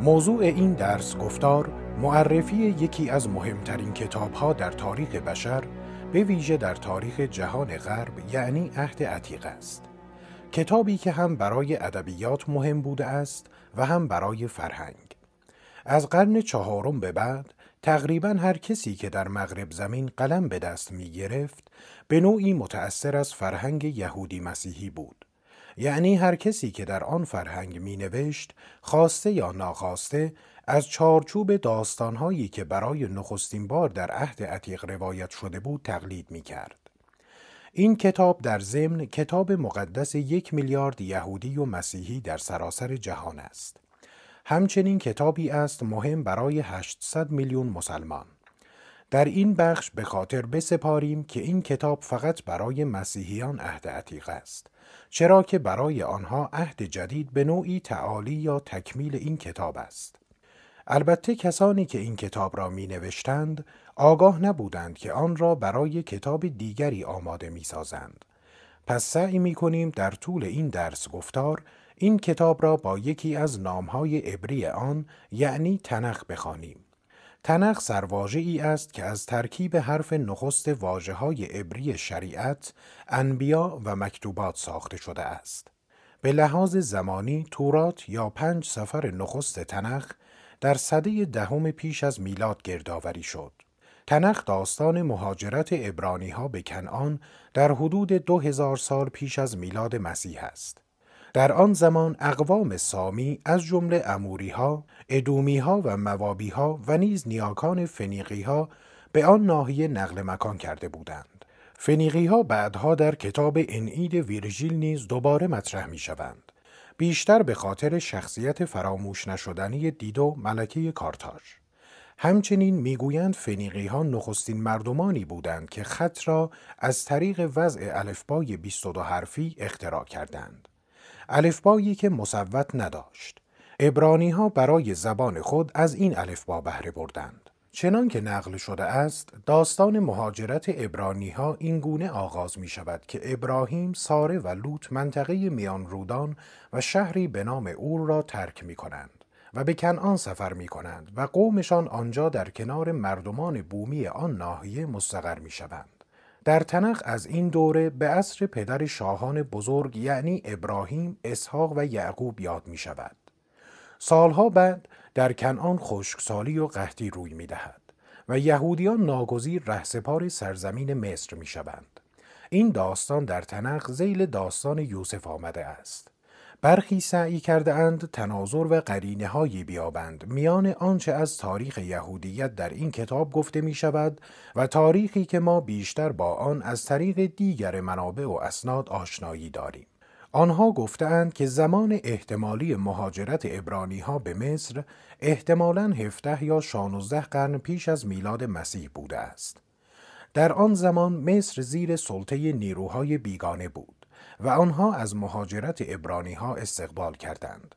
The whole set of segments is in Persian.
موضوع این درس گفتار معرفی یکی از مهمترین کتاب‌ها در تاریخ بشر، به ویژه در تاریخ جهان غرب، یعنی عهد عتیق است. کتابی که هم برای ادبیات مهم بوده است و هم برای فرهنگ. از قرن چهارم به بعد تقریباً هر کسی که در مغرب زمین قلم به دست می گرفت به نوعی متأثر از فرهنگ یهودی مسیحی بود. یعنی هر کسی که در آن فرهنگ می نوشت، خواسته یا ناخواسته، از چارچوب داستانهایی که برای نخستین بار در عهد عتیق روایت شده بود تقلید می کرد. این کتاب در ضمن کتاب مقدس 1 میلیارد یهودی و مسیحی در سراسر جهان است. همچنین کتابی است مهم برای 800 میلیون مسلمان. در این بخش به خاطر بسپاریم که این کتاب فقط برای مسیحیان عهد عتیق است، چرا که برای آنها عهد جدید به نوعی تعالی یا تکمیل این کتاب است. البته کسانی که این کتاب را می نوشتند آگاه نبودند که آن را برای کتاب دیگری آماده می سازند. پس سعی می کنیم در طول این درس گفتار این کتاب را با یکی از نامهای عبری آن، یعنی تنخ، بخوانیم. تنخ سرواژه‌ای است که از ترکیب حرف نخست واژه‌های عبری شریعت، انبیا و مکتوبات ساخته شده است. به لحاظ زمانی تورات یا 5 سفر نخست تنخ در سده 10 پیش از میلاد گردآوری شد. تنخ داستان مهاجرت عبرانی‌ها به کنعان در حدود 2000 سال پیش از میلاد مسیح است. در آن زمان اقوام سامی از جمله اموری‌ها، ادومی‌ها و موابی‌ها و نیز نیاکان فنیقی‌ها به آن ناحیه نقل مکان کرده بودند. فنیقی‌ها بعدها در کتاب انعید ویرژیل نیز دوباره مطرح می‌شوند، بیشتر به خاطر شخصیت فراموش نشدنی دیدو، ملکه کارتاژ. همچنین میگویند فنیقی‌ها نخستین مردمانی بودند که خط را از طریق وضع الفبای 22 حرفی اختراع کردند. الفبایی که مصوت نداشت. عبرانی‌ها برای زبان خود از این الفبا بهره بردند. چنان که نقل شده است، داستان مهاجرت عبرانی‌ها این گونه آغاز می شود که ابراهیم، ساره و لوط منطقه میان رودان و شهری به نام اور را ترک می کنند و به کنعان سفر می کنند و قومشان آنجا در کنار مردمان بومی آن ناحیه مستقر می شوند. در تنخ از این دوره به عصر پدر شاهان بزرگ یعنی ابراهیم، اسحاق و یعقوب یاد می شود. سالها بعد در کنعان خشکسالی و قحطی روی می دهد و یهودیان ناگزیر رهسپار سرزمین مصر می شوند. این داستان در تنخ ذیل داستان یوسف آمده است. برخی سعی کرده اند تناظر و قرینه‌هایی بیابند میان آنچه از تاریخ یهودیت در این کتاب گفته می شود و تاریخی که ما بیشتر با آن از طریق دیگر منابع و اسناد آشنایی داریم. آنها گفتند که زمان احتمالی مهاجرت عبرانی‌ها به مصر احتمالاً 17 یا 16 قرن پیش از میلاد مسیح بوده است. در آن زمان مصر زیر سلطه نیروهای بیگانه بود و آنها از مهاجرت عبرانی‌ها استقبال کردند.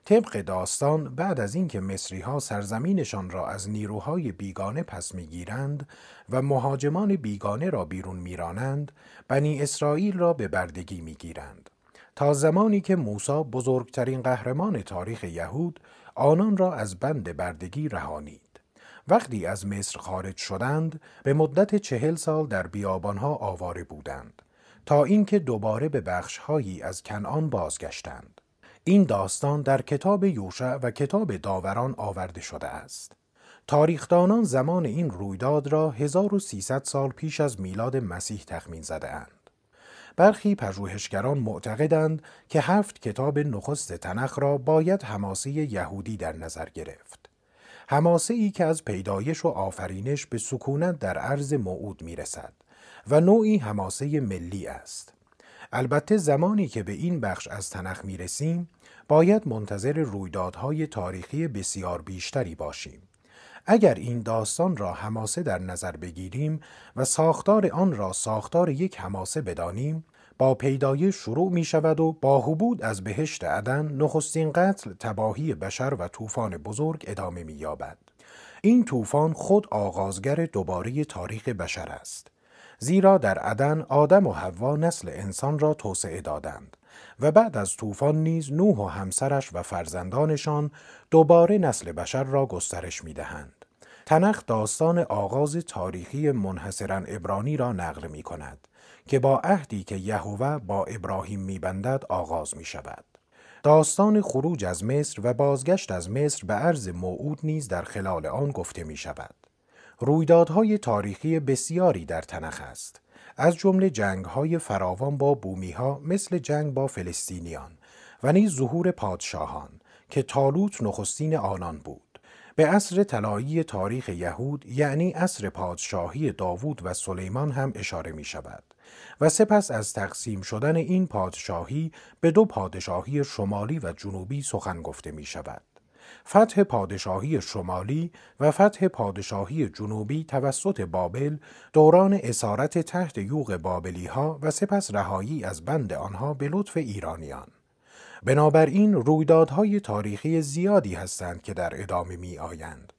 طبق داستان بعد از اینکه مصری‌ها سرزمینشان را از نیروهای بیگانه پس می‌گیرند و مهاجمان بیگانه را بیرون می‌رانند، بنی اسرائیل را به بردگی می‌گیرند تا زمانی که موسی، بزرگترین قهرمان تاریخ یهود، آنان را از بند بردگی رهانید. وقتی از مصر خارج شدند، به مدت 40 سال در بیابانها آواره بودند تا اینکه دوباره به بخش‌هایی از کنعان بازگشتند. این داستان در کتاب یوشع و کتاب داوران آورده شده است. تاریخدانان زمان این رویداد را 1300 سال پیش از میلاد مسیح تخمین زده اند. برخی پژوهشگران معتقدند که 7 کتاب نخست تنخ را باید حماسه یهودی در نظر گرفت. حماسه‌ای که از پیدایش و آفرینش به سکونت در عرض موعود میرسد و نوعی حماسه ملی است. البته زمانی که به این بخش از تنخ میرسیم، باید منتظر رویدادهای تاریخی بسیار بیشتری باشیم. اگر این داستان را حماسه در نظر بگیریم و ساختار آن را ساختار یک حماسه بدانیم، با پیدایش شروع می شود و با حبود از بهشت عدن نخستین قتل، تباهی بشر و طوفان بزرگ ادامه می یابد. این طوفان خود آغازگر دوباره تاریخ بشر است. زیرا در عدن آدم و حوا نسل انسان را توسعه دادند و بعد از طوفان نیز نوح و همسرش و فرزندانشان دوباره نسل بشر را گسترش می‌دهند. تنخ داستان آغاز تاریخی منحصراً عبرانی را نقل می‌کند که با عهدی که یهوه با ابراهیم می‌بندد آغاز می‌شود. داستان خروج از مصر و بازگشت از مصر به ارض موعود نیز در خلال آن گفته می‌شود. رویدادهای تاریخی بسیاری در تنخ است، از جمله جنگ‌های فراوان با بومی‌ها مثل جنگ با فلسطینیان و نیز ظهور پادشاهان که طالوت نخستین آنان بود. به عصر طلایی تاریخ یهود یعنی عصر پادشاهی داوود و سلیمان هم اشاره می شود و سپس از تقسیم شدن این پادشاهی به دو پادشاهی شمالی و جنوبی سخن گفته می شود. فتح پادشاهی شمالی و فتح پادشاهی جنوبی توسط بابل، دوران اسارت تحت یوغ بابلی ها و سپس رهایی از بند آنها به لطف ایرانیان. بنابراین رویدادهای تاریخی زیادی هستند که در ادامه می آیند.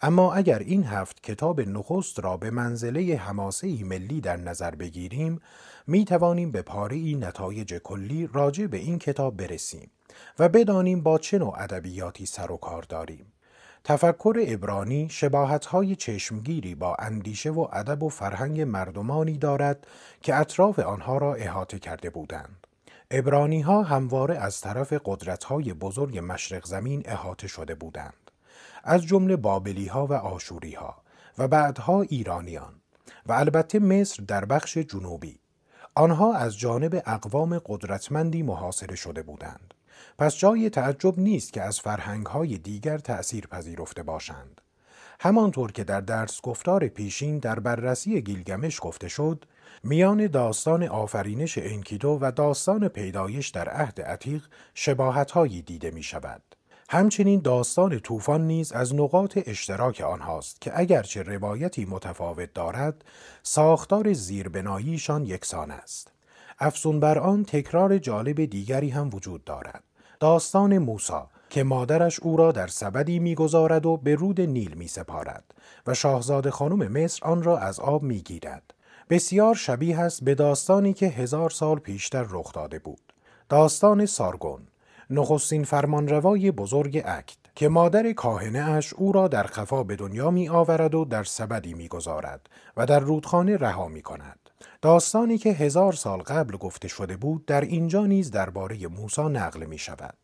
اما اگر این 7 کتاب نخست را به منزله حماسه‌ای ملی در نظر بگیریم، می توانیم به پاره‌ای نتایج کلی راجع به این کتاب برسیم و بدانیم با چه نوع ادبیاتی سر و کار داریم. تفکر عبرانی شباهت‌های چشمگیری با اندیشه و ادب و فرهنگ مردمانی دارد که اطراف آنها را احاطه کرده بودند. عبرانی‌ها همواره از طرف قدرت‌های بزرگ مشرق زمین احاطه شده بودند، از جمله بابلی‌ها و آشوری‌ها و بعدها ایرانیان و البته مصر در بخش جنوبی. آنها از جانب اقوام قدرتمندی محاصره شده بودند. پس جای تعجب نیست که از فرهنگ‌های دیگر تأثیر پذیرفته باشند. همانطور که در درس گفتار پیشین در بررسی گیلگمش گفته شد، میان داستان آفرینش انکیدو و داستان پیدایش در عهد عتیق شباهت‌هایی دیده می‌شود. همچنین داستان طوفان نیز از نقاط اشتراک آنهاست که اگرچه روایتی متفاوت دارد، ساختار زیربناییشان یکسان است. افزون بر آن تکرار جالب دیگری هم وجود دارد. داستان موسی که مادرش او را در سبدی می‌گذارد و به رود نیل می‌سپارد و شاهزاده خانم مصر آن را از آب می‌گیرد. بسیار شبیه است به داستانی که 1000 سال پیشتر رخ داده بود. داستان سارگون، نخستین فرمانروای بزرگ اکد که مادر کاهنه اش او را در خفا به دنیا می آورد و در سبدی می گذارد و در رودخانه رها می کند. داستانی که 1000 سال قبل گفته شده بود در اینجا نیز درباره موسی نقل می شود.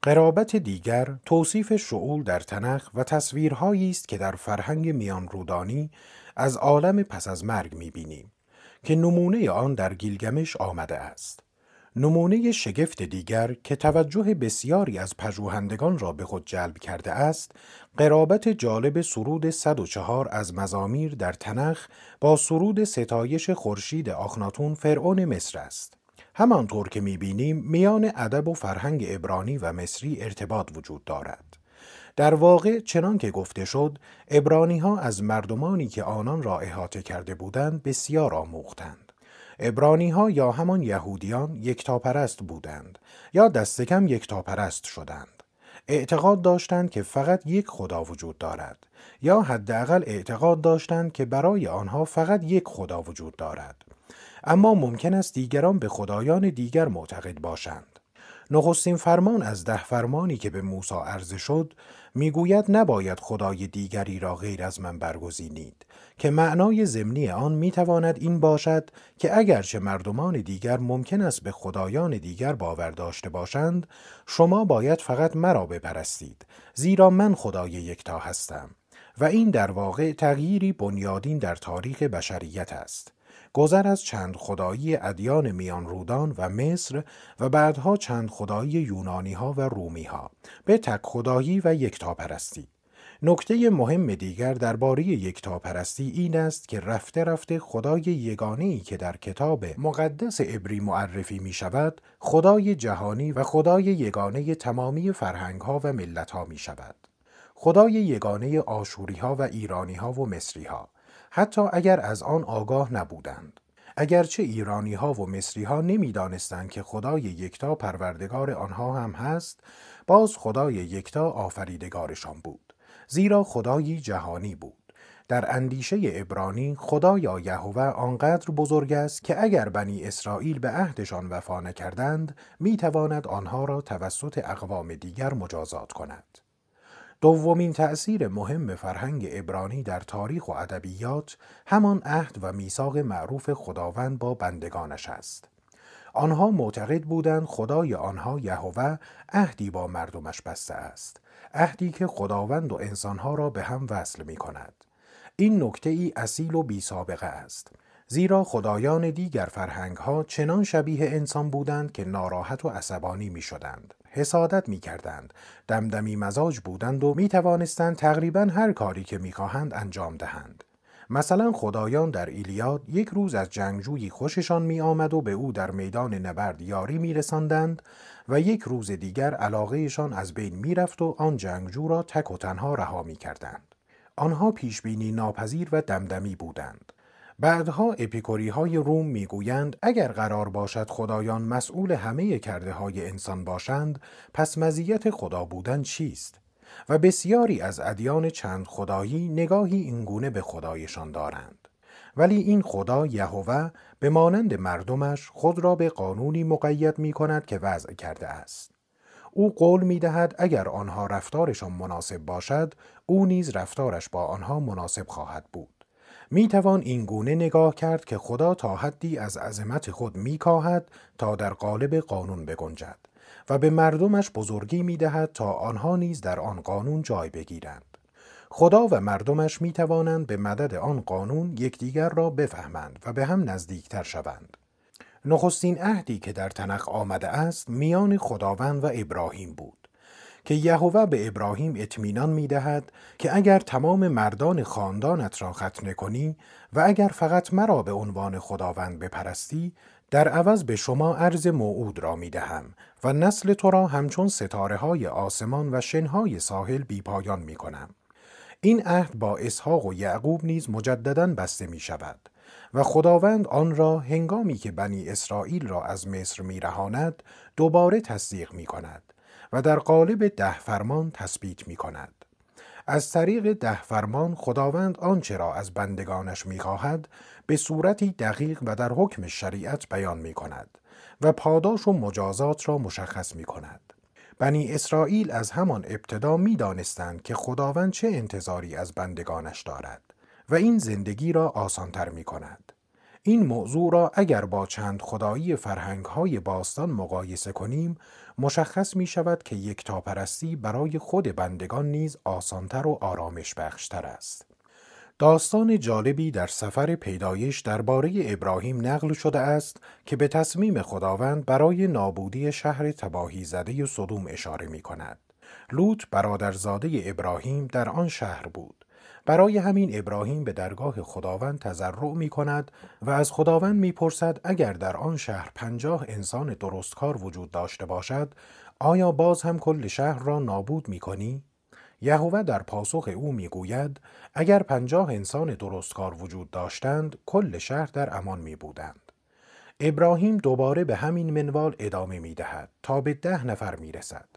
قرابت دیگر توصیف شعول در تنخ و تصویرهایی است که در فرهنگ میان رودانی از عالم پس از مرگ می بینیم که نمونه آن در گیلگمش آمده است. نمونه شگفت دیگر که توجه بسیاری از پژوهندگان را به خود جلب کرده است، قرابت جالب سرود 104 از مزامیر در تنخ با سرود ستایش خورشید آخناتون فرعون مصر است. همانطور که می‌بینیم میان ادب و فرهنگ عبرانی و مصری ارتباط وجود دارد. در واقع چنان که گفته شد، عبرانی‌ها از مردمانی که آنان را احاطه کرده بودند بسیار آموختند. عبرانی‌ها یا همان یهودیان یکتاپرست بودند یا دست کم یکتاپرست شدند. اعتقاد داشتند که فقط یک خدا وجود دارد یا حداقل اعتقاد داشتند که برای آنها فقط یک خدا وجود دارد. اما ممکن است دیگران به خدایان دیگر معتقد باشند. نخستین فرمان از 10 فرمانی که به موسی عرضه شد میگوید نباید خدای دیگری را غیر از من برگزینید، که معنای ضمنی آن میتواند این باشد که اگرچه مردمان دیگر ممکن است به خدایان دیگر باور داشته باشند، شما باید فقط مرا بپرستید، زیرا من خدای یکتا هستم. و این در واقع تغییری بنیادین در تاریخ بشریت است. گذر از چند خدایی ادیان میان رودان و مصر و بعدها چند خدایی یونانی ها و رومی ها به تک خدایی و یکتاپرستی. نکته مهم دیگر درباره یکتاپرستی این است که رفته رفته خدای یگانه‌ای که در کتاب مقدس عبری معرفی می شود، خدای جهانی و خدای یگانه تمامی فرهنگ ها و ملت ها می شود. خدای یگانه آشوری ها و ایرانی ها و مصری ها، حتی اگر از آن آگاه نبودند. اگرچه ایرانی ها و مصری ها نمی دانستند که خدای یکتا پروردگار آنها هم هست، باز خدای یکتا آفریدگارشان بود، زیرا خدایی جهانی بود. در اندیشه عبرانی خدا یا یهوه آنقدر بزرگ است که اگر بنی اسرائیل به عهدشان وفا نکردند میتواند آنها را توسط اقوام دیگر مجازات کند. دومین تأثیر مهم فرهنگ عبرانی در تاریخ و ادبیات همان عهد و میثاق معروف خداوند با بندگانش است. آنها معتقد بودند خدای آنها یهوه عهدی با مردمش بسته است، عهدی که خداوند و انسانها را به هم وصل می کند. این نکته ای اصیل و بی سابقه است، زیرا خدایان دیگر فرهنگها چنان شبیه انسان بودند که ناراحت و عصبانی می شدند، حسادت می کردند، دمدمی مزاج بودند و می توانستند تقریباً هر کاری که می خواهند انجام دهند. مثلا خدایان در ایلیاد یک روز از جنگجویی خوششان می آمد و به او در میدان نبرد یاری می رساندند و یک روز دیگر علاقهشان از بین می رفت و آن جنگجو را تک و تنها رها می کردند. آنها پیشبینی ناپذیر و دمدمی بودند. بعدها اپیکوری های روم می گویند اگر قرار باشد خدایان مسئول همه کرده های انسان باشند، پس مزیت خدا بودن چیست؟ و بسیاری از ادیان چند خدایی نگاهی اینگونه به خدایشان دارند. ولی این خدا یهوه به مانند مردمش خود را به قانونی مقید می کند که وضع کرده است. او قول می دهد اگر آنها رفتارشان مناسب باشد، او نیز رفتارش با آنها مناسب خواهد بود. می توان این گونه نگاه کرد که خدا تا حدی از عظمت خود می کاهد تا در قالب قانون بگنجد و به مردمش بزرگی می دهد تا آنها نیز در آن قانون جای بگیرند. خدا و مردمش می توانند به مدد آن قانون یکدیگر را بفهمند و به هم نزدیکتر شوند. نخستین عهدی که در تنخ آمده است میان خداوند و ابراهیم بود که یهوه به ابراهیم اطمینان می دهد که اگر تمام مردان خاندانت را ختنه کنی و اگر فقط مرا به عنوان خداوند بپرستی، در عوض به شما ارض موعود را می دهم و نسل تو را همچون ستاره های آسمان و شنهای ساحل بی پایان می کنم. این عهد با اسحاق و یعقوب نیز مجدداً بسته می شود و خداوند آن را هنگامی که بنی اسرائیل را از مصر می رهاند دوباره تصدیق می کند و در قالب 10 فرمان تثبیت می کند. از طریق 10 فرمان خداوند آنچه را از بندگانش می خواهد به صورتی دقیق و در حکم شریعت بیان می کند و پاداش و مجازات را مشخص می کند. بنی اسرائیل از همان ابتدا می دانستند که خداوند چه انتظاری از بندگانش دارد و این زندگی را آسانتر می کند. این موضوع را اگر با چند خدایی فرهنگ‌های باستان مقایسه کنیم، مشخص می شود که یکتاپرستی برای خود بندگان نیز آسانتر و آرامش بخشتر است. داستان جالبی در سفر پیدایش درباره ابراهیم نقل شده است که به تصمیم خداوند برای نابودی شهر تباهی زده سدوم اشاره می کند. لوط برادرزاده ابراهیم در آن شهر بود. برای همین ابراهیم به درگاه خداوند تضرع می کند و از خداوند می پرسد اگر در آن شهر 50 انسان درستکار وجود داشته باشد، آیا باز هم کل شهر را نابود می کنی؟ یهوه در پاسخ او می گوید اگر 50 انسان درستکار وجود داشتند، کل شهر در امان می بودند. ابراهیم دوباره به همین منوال ادامه می دهد تا به 10 نفر می رسد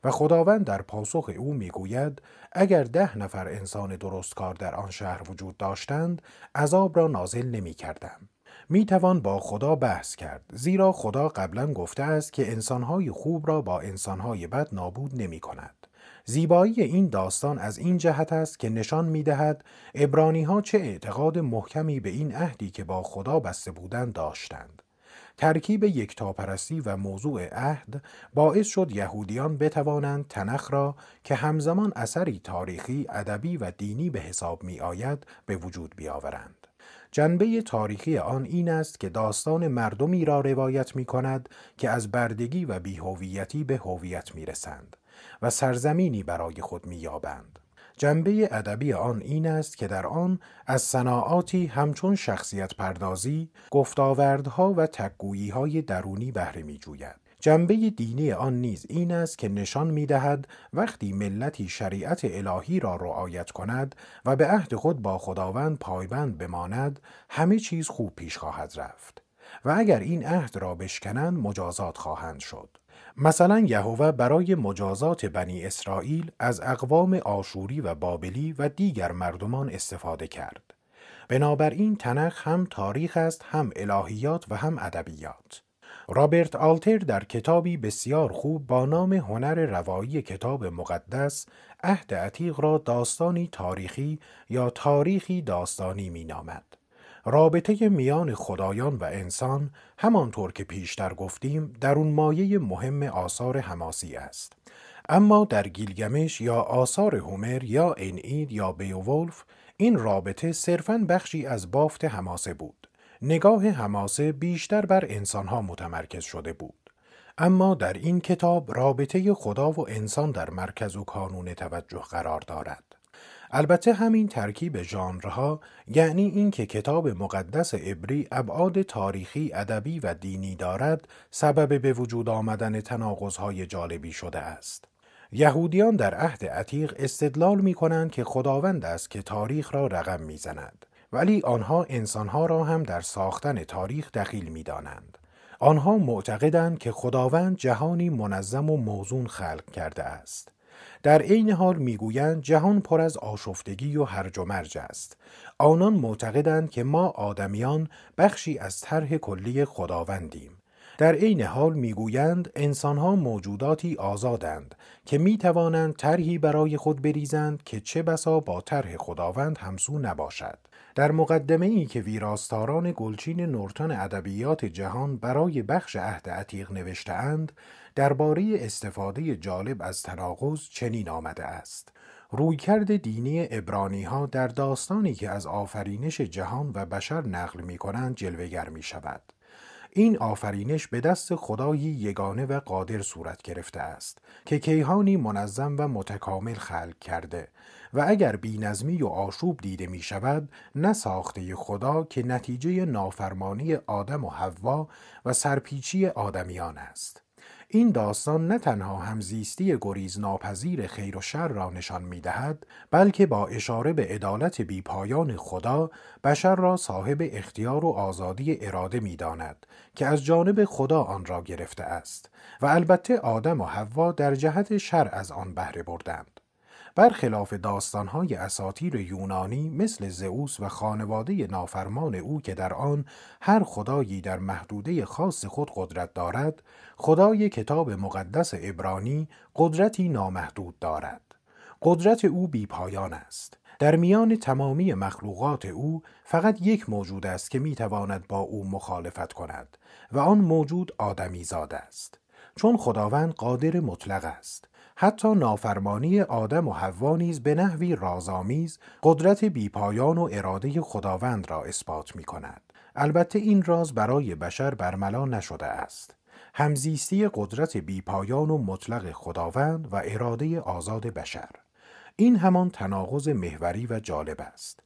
و خداوند در پاسخ او می گوید اگر 10 نفر انسان درستکار در آن شهر وجود داشتند، عذاب را نازل نمی کردم. می توان با خدا بحث کرد، زیرا خدا قبلا گفته است که انسانهای خوب را با انسانهای بد نابود نمی کند. زیبایی این داستان از این جهت است که نشان می دهد عبرانی‌ها چه اعتقاد محکمی به این عهدی که با خدا بسته بودند داشتند. ترکیب یکتاپرستی و موضوع عهد باعث شد یهودیان بتوانند تنخ را که همزمان اثری تاریخی، ادبی و دینی به حساب می آید به وجود بیاورند. جنبه تاریخی آن این است که داستان مردمی را روایت می کند که از بردگی و بی‌هویتی به هویت می رسند و سرزمینی برای خود می یابند. جنبه ادبی آن این است که در آن از صناعاتی همچون شخصیت پردازی، گفتاوردها و تک‌گویی‌های درونی بهره می جوید. جنبه دینی آن نیز این است که نشان می دهد وقتی ملتی شریعت الهی را رعایت کند و به عهد خود با خداوند پایبند بماند، همه چیز خوب پیش خواهد رفت و اگر این عهد را بشکنند مجازات خواهند شد. مثلا یهوه برای مجازات بنی اسرائیل از اقوام آشوری و بابلی و دیگر مردمان استفاده کرد. بنابراین تنخ هم تاریخ است، هم الهیات و هم ادبیات. رابرت آلتر در کتابی بسیار خوب با نام هنر روایی کتاب مقدس، عهد عتیق را داستانی تاریخی یا تاریخی داستانی می نامد. رابطه میان خدایان و انسان، همانطور که پیشتر گفتیم، در اون مایه مهم آثار حماسی است. اما در گیلگمش یا آثار هومر یا انئید یا بیوولف، این رابطه صرفاً بخشی از بافت حماسه بود. نگاه حماسه بیشتر بر انسانها متمرکز شده بود. اما در این کتاب رابطه خدا و انسان در مرکز و کانون توجه قرار دارد. البته همین ترکیب ژانرها، یعنی این که کتاب مقدس عبری ابعاد تاریخی، ادبی و دینی دارد، سبب به وجود آمدن تناقض‌های جالبی شده است. یهودیان در عهد عتیق استدلال می کنند که خداوند است که تاریخ را رقم می زند، ولی آنها انسانها را هم در ساختن تاریخ دخیل می دانند. آنها معتقدند که خداوند جهانی منظم و موزون خلق کرده است. در عین حال میگویند جهان پر از آشفتگی و هرج و مرج است. آنان معتقدند که ما آدمیان بخشی از طرح کلی خداوندیم. در عین حال میگویند انسانها موجوداتی آزادند که میتوانند طرحی برای خود بریزند که چه بسا با طرح خداوند همسو نباشد. در مقدمه‌ای که ویراستاران گلچین نورتون ادبیات جهان برای بخش عهد عتیق نوشته‌اند، درباره استفاده جالب از تناقض چنین آمده است: رویکرد دینی عبرانی‌ها در داستانی که از آفرینش جهان و بشر نقل می‌کنند جلوه‌گر می‌شود. این آفرینش به دست خدایی یگانه و قادر صورت گرفته است که کیهانی منظم و متکامل خلق کرده و اگر بی‌نظمی و آشوب دیده می شود، نه ساخته خدا که نتیجه نافرمانی آدم و حوا و سرپیچی آدمیان است. این داستان نه تنها همزیستی گریزناپذیر خیر و شر را نشان می دهد، بلکه با اشاره به عدالت بیپایان خدا، بشر را صاحب اختیار و آزادی اراده می داند که از جانب خدا آن را گرفته است و البته آدم و حوا در جهت شر از آن بهره بردند. برخلاف داستان‌های اساطیر یونانی مثل زئوس و خانواده نافرمان او که در آن هر خدایی در محدوده خاص خود قدرت دارد، خدای کتاب مقدس عبرانی قدرتی نامحدود دارد. قدرت او بی‌پایان است. در میان تمامی مخلوقات او فقط یک موجود است که می‌تواند با او مخالفت کند و آن موجود آدمیزاد است. چون خداوند قادر مطلق است، حتی نافرمانی آدم و حوا نیز به نحوی رازآمیز قدرت بیپایان و اراده خداوند را اثبات می کند. البته این راز برای بشر برملا نشده است. همزیستی قدرت بیپایان و مطلق خداوند و اراده آزاد بشر. این همان تناقض محوری و جالب است.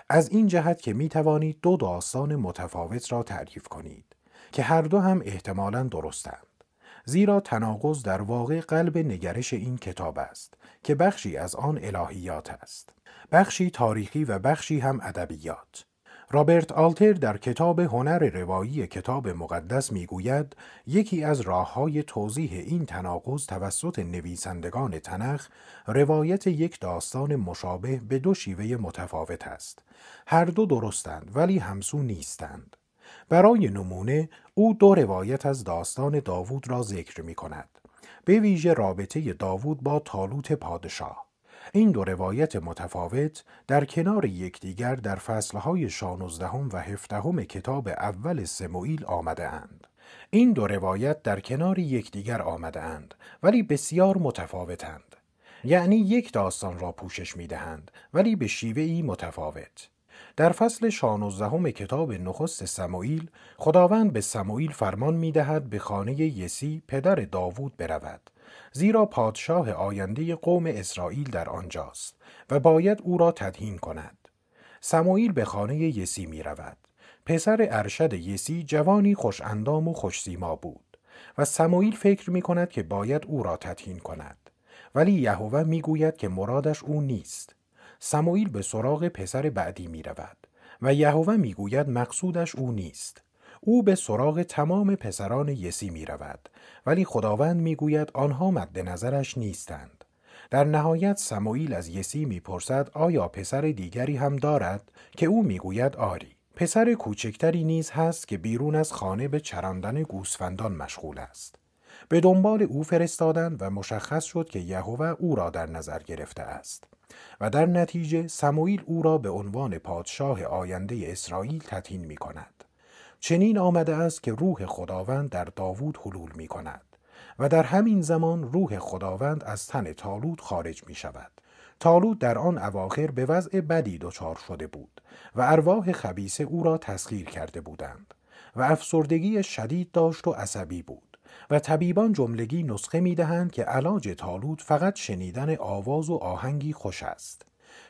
از این جهت که می توانید دو داستان متفاوت را تعریف کنید که هر دو هم احتمالاً درستند. زیرا تناقض در واقع قلب نگرش این کتاب است که بخشی از آن الهیات است، بخشی تاریخی و بخشی هم ادبیات. رابرت آلتر در کتاب هنر روایی کتاب مقدس میگوید یکی از راه‌های توضیح این تناقض توسط نویسندگان تنخ روایت یک داستان مشابه به دو شیوه متفاوت است. هر دو درستند ولی همسو نیستند. برای نمونه او دو روایت از داستان داوود را ذکر می کند، به ویژه رابطه داوود با طالوت پادشاه. این دو روایت متفاوت در کنار یکدیگر در فصلهای 16 و 17 کتاب اول سموئیل آمده اند. این دو روایت در کنار یکدیگر آمده اند ولی بسیار متفاوتند. یعنی یک داستان را پوشش می دهند ولی به شیوهی متفاوت. در فصل 16 کتاب نخست سموئیل، خداوند به سموئیل فرمان می دهد به خانه یسی پدر داوود برود، زیرا پادشاه آینده قوم اسرائیل در آنجاست و باید او را تدهین کند. سموئیل به خانه یسی می رود. پسر ارشد یسی جوانی خوش اندام و خوش سیما بود و سموئیل فکر می کند که باید او را تدهین کند، ولی یهوه می گوید که مرادش او نیست. سموئیل به سراغ پسر بعدی می رود و یهوه می گوید مقصودش او نیست. او به سراغ تمام پسران یسی می رود، ولی خداوند می گوید آنها مد نظرش نیستند. در نهایت سموئیل از یسی می پرسد آیا پسر دیگری هم دارد؟ که او می گوید آری. پسر کوچکتری نیز هست که بیرون از خانه به چراندن گوسفندان مشغول است. به دنبال او فرستادند و مشخص شد که یهوه او را در نظر گرفته است و در نتیجه سموئیل او را به عنوان پادشاه آینده اسرائیل تعیین می کند. چنین آمده است که روح خداوند در داوود حلول می کند و در همین زمان روح خداوند از تن طالوت خارج می شود. طالوت در آن اواخر به وضع بدی دچار شده بود و ارواح خبیثه او را تسخیر کرده بودند و افسردگی شدید داشت و عصبی بود و طبیبان جملگی نسخه می دهند که علاج طالوت فقط شنیدن آواز و آهنگی خوش است.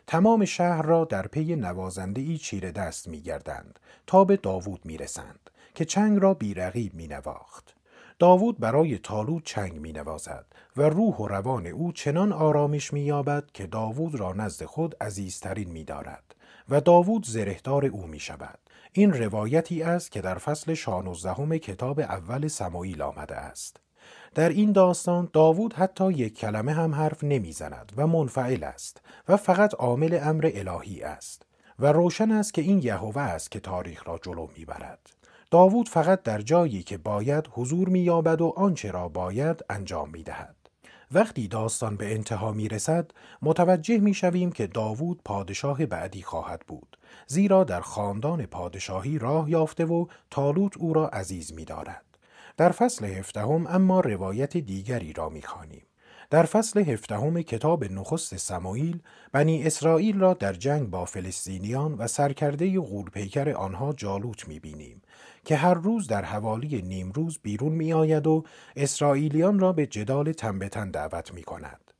تمام شهر را در پی نوازنده‌ای چیره دست می گردند تا به داوود می رسند که چنگ را بی‌رقیب می نواخت. داوود برای طالوت چنگ می نوازد و روح و روان او چنان آرامش می یابد که داوود را نزد خود عزیزترین می دارد و داوود زرهدار او می شود. این روایتی است که در فصل 16 کتاب اول سموئیل آمده است. در این داستان داوود حتی یک کلمه هم حرف نمی زند و منفعل است و فقط عامل امر الهی است و روشن است که این یهوه است که تاریخ را جلو می برد. داوود فقط در جایی که باید حضور می یابد و آنچه را باید انجام می دهد. وقتی داستان به انتها می رسد متوجه می شویم که داوود پادشاه بعدی خواهد بود، زیرا در خاندان پادشاهی راه یافته و طالوت او را عزیز می دارد. در فصل 17 اما روایت دیگری را می خوانیم. در فصل 17 کتاب نخست سموئیل بنی اسرائیل را در جنگ با فلسطینیان و سرکرده غول‌پیکر آنها جالوت می بینیم که هر روز در حوالی نیمروز بیرون می آید و اسرائیلیان را به جدال تن به تن دعوت می کند.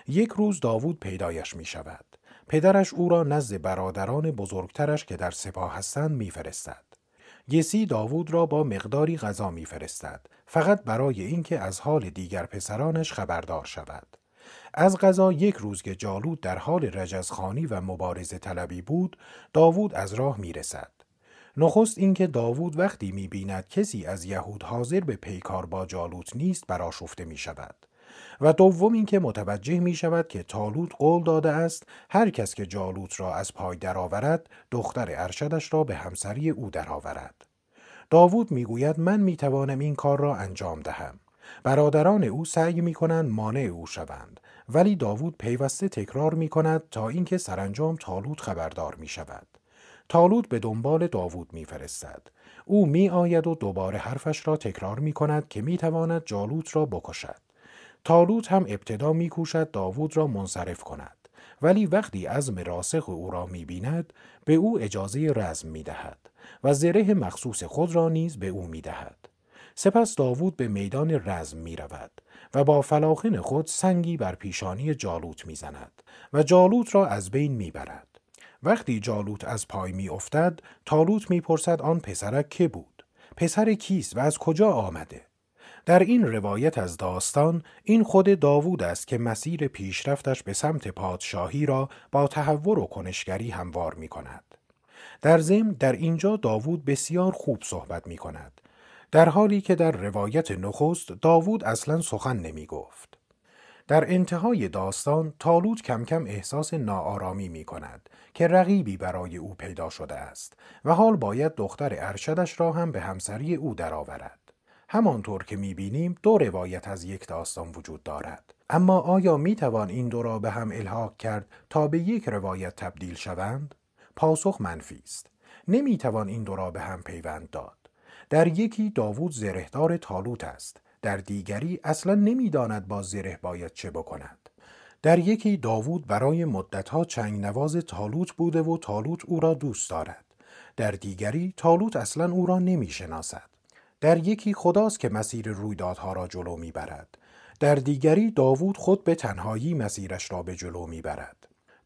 یک روز داوود پیدایش می شود. پدرش او را نزد برادران بزرگترش که در سپاه هستند می فرستد. یسی داوود را با مقداری غذا می فرستد، فقط برای اینکه از حال دیگر پسرانش خبردار شود. از غذا یک روز که جالوت در حال رجزخوانی و مبارزه طلبی بود، داوود از راه می رسد. نخست اینکه داوود وقتی می بیند کسی از یهود حاضر به پیکار با جالوت نیست برآشفته می شود. و دوم اینکه متوجه می شود که طالوت قول داده است هر کس که جالوت را از پای درآورد دختر ارشدش را به همسری او درآورد. داوود می گوید من می توانم این کار را انجام دهم. برادران او سعی می کنند مانع او شوند، ولی داوود پیوسته تکرار می کند تا اینکه سرانجام طالوت خبردار می شود. طالوت به دنبال داوود می فرستد. او می آید و دوباره حرفش را تکرار می کند که می تواند جالوت را بکشد. طالوت هم ابتدا می کوشد داوود را منصرف کند، ولی وقتی عزم راسخ او را می بیند به او اجازه رزم می دهد و زره مخصوص خود را نیز به او می دهد. سپس داوود به میدان رزم می رود و با فلاخن خود سنگی بر پیشانی جالوت می زند و جالوت را از بین می برد. وقتی جالوت از پای می افتد، طالوت می پرسد آن پسرک که بود؟ پسر کیست و از کجا آمده؟ در این روایت از داستان این خود داوود است که مسیر پیشرفتش به سمت پادشاهی را با تهور و کنشگری هموار می کند. در ضمن در اینجا داوود بسیار خوب صحبت می کند، در حالی که در روایت نخست داوود اصلا سخن نمی گفت. در انتهای داستان طالوت کم کم احساس ناآرامی می کند که رقیبی برای او پیدا شده است و حال باید دختر ارشدش را هم به همسری او درآورد. همانطور که می‌بینیم دو روایت از یک داستان وجود دارد، اما آیا می‌توان این دو را به هم الحاق کرد تا به یک روایت تبدیل شوند؟ پاسخ منفی است. نمی‌توان این دو را به هم پیوند داد. در یکی داوود زرهدار طالوت است، در دیگری اصلا نمی‌داند با زره باید چه بکند. در یکی داوود برای مدت‌ها چنگ نواز طالوت بوده و طالوت او را دوست دارد. در دیگری طالوت اصلا او را نمی‌شناسد. در یکی خداست که مسیر رویدادها را جلو میبرد. در دیگری داوود خود به تنهایی مسیرش را به جلو میبرد.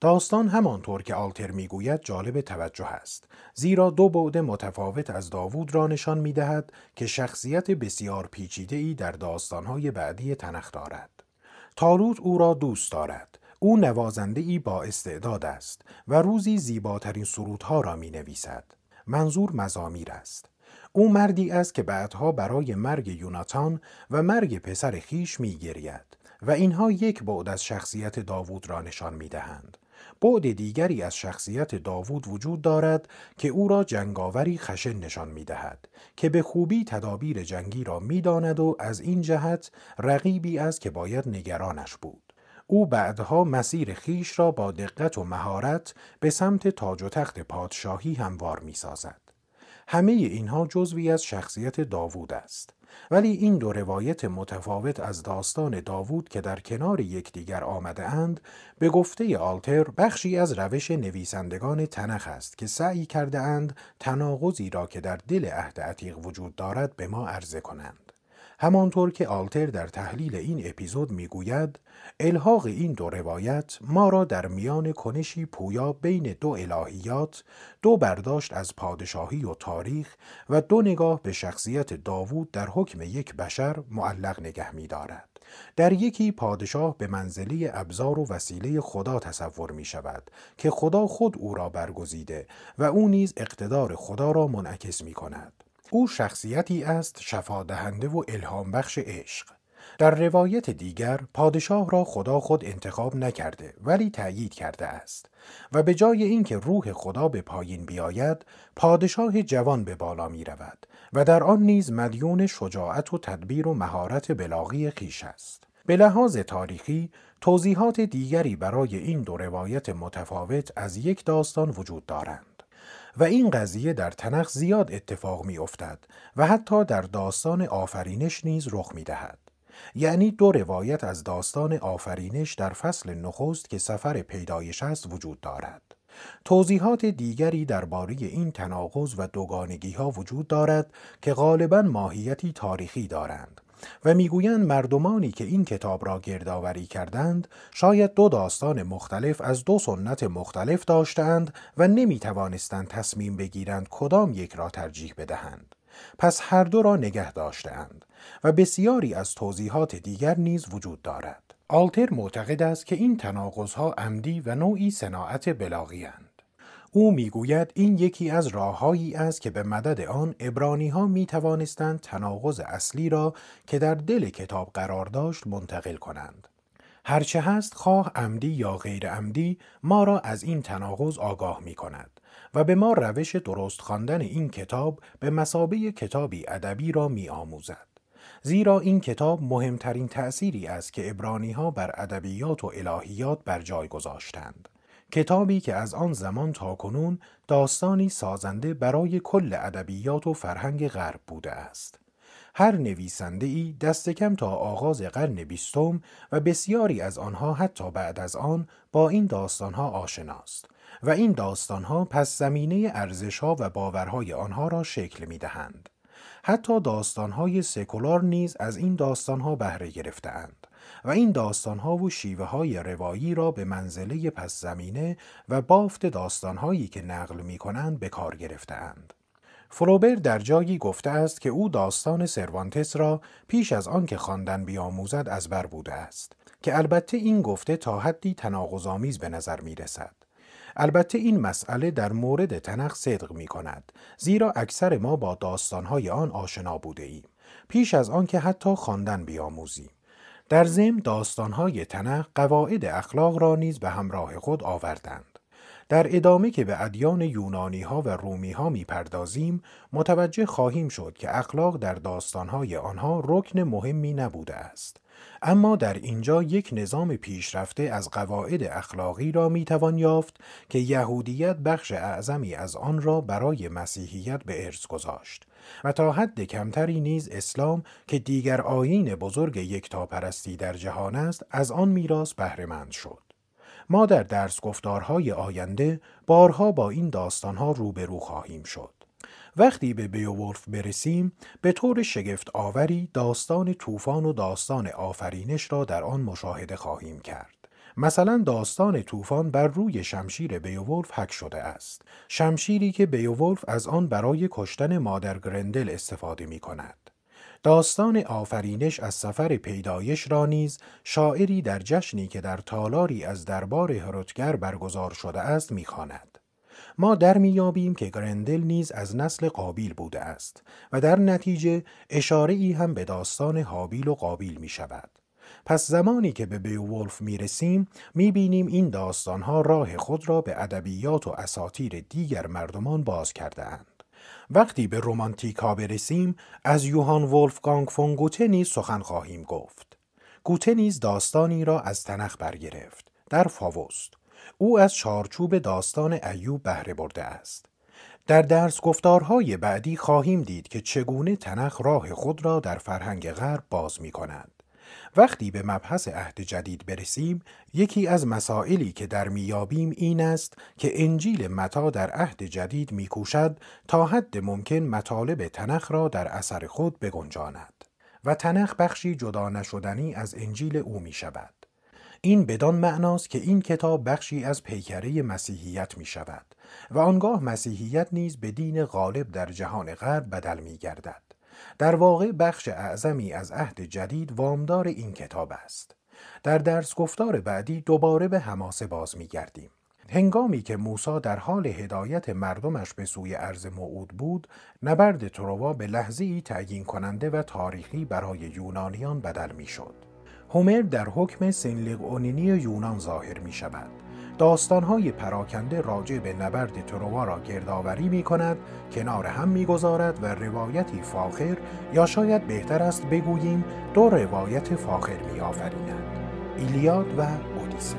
داستان همانطور که آلتر میگوید جالب توجه است، زیرا دو بعد متفاوت از داوود را نشان میدهد که شخصیت بسیار پیچیده‌ای در داستانهای بعدی تنخ دارد. طالوت او را دوست دارد. او نوازنده‌ای با استعداد است و روزی زیباترین سرودها را مینویسد. منظور مزامیر است. او مردی است که بعدها برای مرگ یوناتان و مرگ پسر خویش می‌گرید و اینها یک بعد از شخصیت داوود را نشان می‌دهند. بعد دیگری از شخصیت داوود وجود دارد که او را جنگاوری خشن نشان می‌دهد که به خوبی تدابیر جنگی را می‌داند و از این جهت رقیبی است که باید نگرانش بود. او بعدها مسیر خویش را با دقت و مهارت به سمت تاج و تخت پادشاهی هموار می‌سازد. همه اینها جزوی از شخصیت داوود است. ولی این دو روایت متفاوت از داستان داوود که در کنار یکدیگر آمده اند، به گفته آلتر بخشی از روش نویسندگان تنخ است که سعی کرده اند تناقضی را که در دل عهد عتیق وجود دارد به ما عرضه کنند. همانطور که آلتر در تحلیل این اپیزود میگوید، الحاق این دو روایت ما را در میان کنشی پویا بین دو الهیات، دو برداشت از پادشاهی و تاریخ و دو نگاه به شخصیت داوود در حکم یک بشر معلق نگه می دارد. در یکی پادشاه به منزله ابزار و وسیله خدا تصور می شود که خدا خود او را برگزیده و او نیز اقتدار خدا را منعکس می کند. او شخصیتی است شفادهنده و الهام بخش عشق. در روایت دیگر پادشاه را خدا خود انتخاب نکرده ولی تأیید کرده است و به جای اینکه روح خدا به پایین بیاید، پادشاه جوان به بالا می رود و در آن نیز مدیون شجاعت و تدبیر و مهارت بلاغی خویش است. به لحاظ تاریخی توضیحات دیگری برای این دو روایت متفاوت از یک داستان وجود دارند و این قضیه در تنخ زیاد اتفاق می افتد و حتی در داستان آفرینش نیز رخ می دهد. یعنی دو روایت از داستان آفرینش در فصل نخست که سفر پیدایش است وجود دارد. توضیحات دیگری درباره این تناقض و دوگانگی ها وجود دارد که غالباً ماهیتی تاریخی دارند و میگویند مردمانی که این کتاب را گردآوری کردند شاید دو داستان مختلف از دو سنت مختلف داشتند و نمیتوانستند تصمیم بگیرند کدام یک را ترجیح بدهند. پس هر دو را نگه داشتند و بسیاری از توضیحات دیگر نیز وجود دارد. آلتر معتقد است که این تناقض‌ها عمدی و نوعی صناعت بلاغی اند. او میگوید این یکی از راههایی است که به مدد آن عبرانی‌ها میتوانستند تناقض اصلی را که در دل کتاب قرار داشت منتقل کنند. هرچه هست خواه عمدی یا غیر عمدی ما را از این تناقض آگاه می کند و به ما روش درست خواندن این کتاب به مثابه کتابی ادبی را می آموزد. زیرا این کتاب مهمترین تأثیری است که عبرانی‌ها بر ادبیات و الهیات بر جای گذاشتند. کتابی که از آن زمان تا کنون داستانی سازنده برای کل ادبیات و فرهنگ غرب بوده است. هر نویسنده‌ای دست کم تا آغاز قرن 20 و بسیاری از آنها حتی بعد از آن با این داستانها آشناست و این داستانها پس زمینه ارزش‌ها و باورهای آنها را شکل می‌دهند. حتی داستانهای سکولار نیز از این داستانها بهره گرفته‌اند و این داستانها و شیوه‌های روایی را به منزله پس زمینه و بافت داستانهایی که نقل می‌کنند به کار گرفته‌اند. فلوبر در جایی گفته است که او داستان سروانتس را پیش از آن که خواندن بیاموزد از بر بوده است که البته این گفته تا حدی تناقض‌آمیز به نظر می رسد. البته این مسئله در مورد تنخ صدق می کند زیرا اکثر ما با داستانهای آن آشنا بوده ایم پیش از آن که حتی خواندن بیاموزیم. در ضمن داستانهای تنخ قواعد اخلاق را نیز به همراه خود آوردند. در ادامه که به ادیان یونانی ها و رومی ها می پردازیم متوجه خواهیم شد که اخلاق در داستانهای آنها رکن مهمی نبوده است. اما در اینجا یک نظام پیشرفته از قواعد اخلاقی را می توان یافت که یهودیت بخش اعظمی از آن را برای مسیحیت به ارث گذاشت و تا حد کمتری نیز اسلام که دیگر آیین بزرگ یکتاپرستی در جهان است از آن میراث بهره مند شد. ما در درس گفتارهای آینده بارها با این داستانها روبرو خواهیم شد. وقتی به بیوولف برسیم به طور شگفت آوری داستان طوفان و داستان آفرینش را در آن مشاهده خواهیم کرد. مثلا داستان طوفان بر روی شمشیر بیوولف حک شده است. شمشیری که بیوولف از آن برای کشتن مادر گرندل استفاده می کند. داستان آفرینش از سفر پیدایش را نیز شاعری در جشنی که در تالاری از دربار هرتگر برگزار شده است می‌خواند. ما در میابیم که گرندل نیز از نسل قابیل بوده است و در نتیجه اشاره‌ای هم به داستان هابیل و قابیل می شود. پس زمانی که به بیوولف می رسیم می بینیم این داستانها راه خود را به ادبیات و اساطیر دیگر مردمان باز کرده اند. وقتی به رمانتیک ها برسیم از یوهان ولفگانگ فون گوته نیز سخن خواهیم گفت. گوته نیز داستانی را از تنخ برگرفت در فاووست. او از چارچوب داستان ایوب بهره برده است. در درس گفتارهای بعدی خواهیم دید که چگونه تنخ راه خود را در فرهنگ غرب باز می کند. وقتی به مبحث عهد جدید برسیم، یکی از مسائلی که در میابیم این است که انجیل متی در عهد جدید میکوشد تا حد ممکن مطالب تنخ را در اثر خود بگنجاند و تنخ بخشی جدا نشدنی از انجیل او می شود. این بدان معناست که این کتاب بخشی از پیکره مسیحیت می شود و آنگاه مسیحیت نیز به دین غالب در جهان غرب بدل می گردد. در واقع بخش اعظمی از عهد جدید وامدار این کتاب است. در درس گفتار بعدی دوباره به حماسه باز می گردیم. هنگامی که موسی در حال هدایت مردمش به سوی ارض موعود بود، نبرد تروا به لحظه‌ای تعیین کننده و تاریخی برای یونانیان بدل می شد. هومر در حکم سنلیقونینی یونان ظاهر می شود. داستانهای پراکنده راجع به نبرد تروا را گردآوری می کند، کنار هم می گذارد و روایتی فاخر یا شاید بهتر است بگوییم دو روایت فاخر می آفریند: ایلیاد و اودیسه.